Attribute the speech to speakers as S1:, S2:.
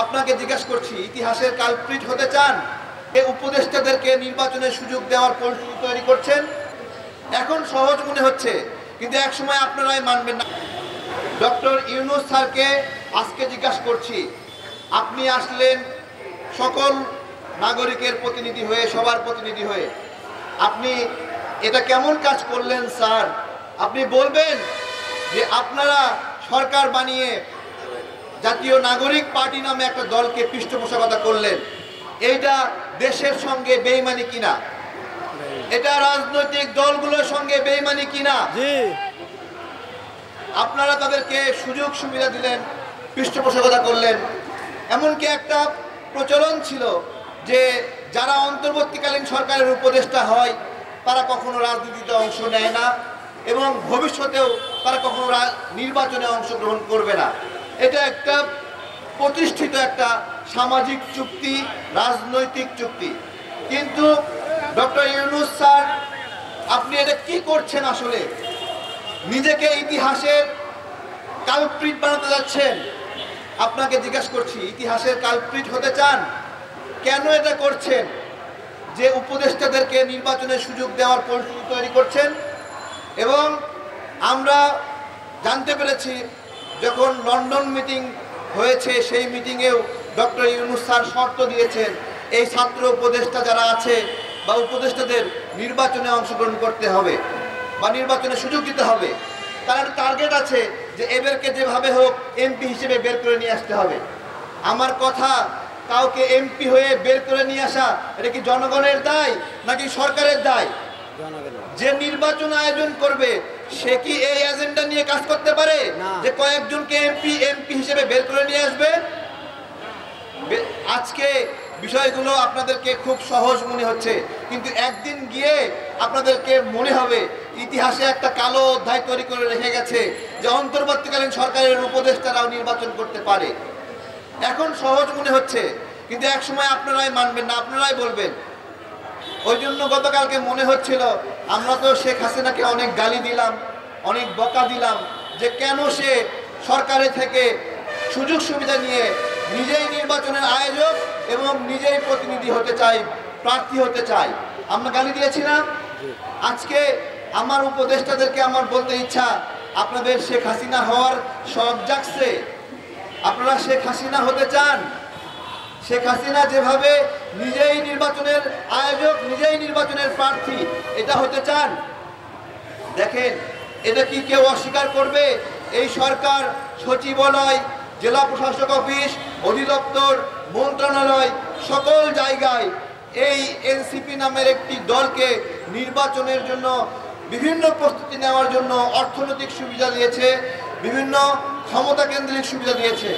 S1: আপনাকে জিজ্ঞাসা করছি, ইতিহাসের কালপ্রিট হতে চান? এই উপদেষ্টাদেরকে নির্বাচনের সুযোগ দেওয়ার পরিস্থিতি তৈরি করছেন। এখন সহজ মনে হচ্ছে, কিন্তু এক সময় আপনারাই মানবেন না। ডক্টর ইউনূস স্যারকে আজকে জিজ্ঞাসা করছি, আপনি আসলেন সকল নাগরিকের প্রতিনিধি হয়ে, সবার প্রতিনিধি হয়ে, আপনি এটা কেমন কাজ করলেন স্যার? আপনি বলবেন যে আপনারা সরকার বানিয়ে জাতীয় নাগরিক পার্টি নামে একটা দলকে পৃষ্ঠপোষকতা করলেন, এইটা দেশের সঙ্গে বেইমানি কিনা? এটা রাজনৈতিক দলগুলোর সঙ্গে বেইমানি কিনা? আপনারা তাদেরকে সুযোগ সুবিধা দিলেন, পৃষ্ঠপোষকতা করলেন। এমনকি একটা প্রচলন ছিল যে যারা অন্তর্বর্তীকালীন সরকারের উপদেষ্টা হয় তারা কখনো রাজনীতিতে অংশ নেয় না এবং ভবিষ্যতেও তারা কখনো নির্বাচনে অংশগ্রহণ করবে না। এটা একটা প্রতিষ্ঠিত একটা সামাজিক চুক্তি, রাজনৈতিক চুক্তি। কিন্তু ডক্টর ইউনূস স্যার, আপনি এটা কি করছেন? আসলে নিজেকে ইতিহাসের কালপ্রিট বানাতে যাচ্ছেন। আপনাকে জিজ্ঞাসা করছি, ইতিহাসের কালপ্রিট হতে চান? কেন এটা করছেন? যে উপদেষ্টাদেরকে নির্বাচনের সুযোগ দেওয়ার পরিস্থিতি তৈরি করছেন। এবং আমরা জানতে পেরেছি যখন লন্ডন মিটিং হয়েছে, সেই মিটিংয়েও ডক্টর ইউনূস স্যার শর্ত দিয়েছেন এই ছাত্র উপদেষ্টা যারা আছে বা উপদেষ্টাদের নির্বাচনে অংশগ্রহণ করতে হবে বা নির্বাচনে সুযোগ দিতে হবে। তার টার্গেট আছে যে এদেরকে যেভাবে হোক এমপি হিসেবে বের করে নিয়ে আসতে হবে। আমার কথা, কাউকে এমপি হয়ে বের করে নিয়ে আসা এটা কি জনগণের দায় নাকি সরকারের দায়? যে নির্বাচন আয়োজন করবে সে কি এই এজেন্ডা নিয়ে কাজ করতে পারে যে কয়েকজনকে এমপি হিসেবে বের করে নিয়ে আসবে? আজকে বিষয়গুলো আপনাদেরকে খুব সহজ মনে হচ্ছে, কিন্তু একদিন গিয়ে আপনাদেরকে মনে হবে ইতিহাসে একটা কালো অধ্যায় তৈরি করে রেখে গেছে যে অন্তর্বর্তীকালীন সরকারের উপদেষ্টারাও নির্বাচন করতে পারে। এখন সহজ মনে হচ্ছে, কিন্তু এক সময় আপনারাই মানবেন না, আপনারাই বলবেন। ওই জন্য গতকালকে মনে হচ্ছিল আমরা তো শেখ হাসিনাকে অনেক গালি দিলাম, অনেক বকা দিলাম যে কেন সে সরকারের থেকে সুযোগ সুবিধা নিয়ে নিজেই নির্বাচনের আয়োজক এবং নিজেই প্রতিনিধি হতে চায়, প্রার্থী হতে চায়। আমরা গালি দিয়েছি না? আজকে আমার উপদেষ্টাদেরকে আমার বলতে ইচ্ছা, আপনাদের শেখ হাসিনা হওয়ার শখ জাগছে? আপনারা শেখ হাসিনা হতে চান? শেখ হাসিনা যেভাবে নিজেই নির্বাচনের আয়োজক, নিজেই নির্বাচনের প্রার্থী, এটা হতে চান? দেখেন, এটা কি কেউ অস্বীকার করবে? এই সরকার সচিবালয়, জেলা প্রশাসক অফিস, অধিদপ্তর, মন্ত্রণালয়, সকল জায়গায় এই এনসিপি নামের একটি দলকে নির্বাচনের জন্য বিভিন্ন প্রস্তুতি নেওয়ার জন্য অর্থনৈতিক সুবিধা দিয়েছে, বিভিন্ন ক্ষমতা কেন্দ্রিক সুবিধা দিয়েছে।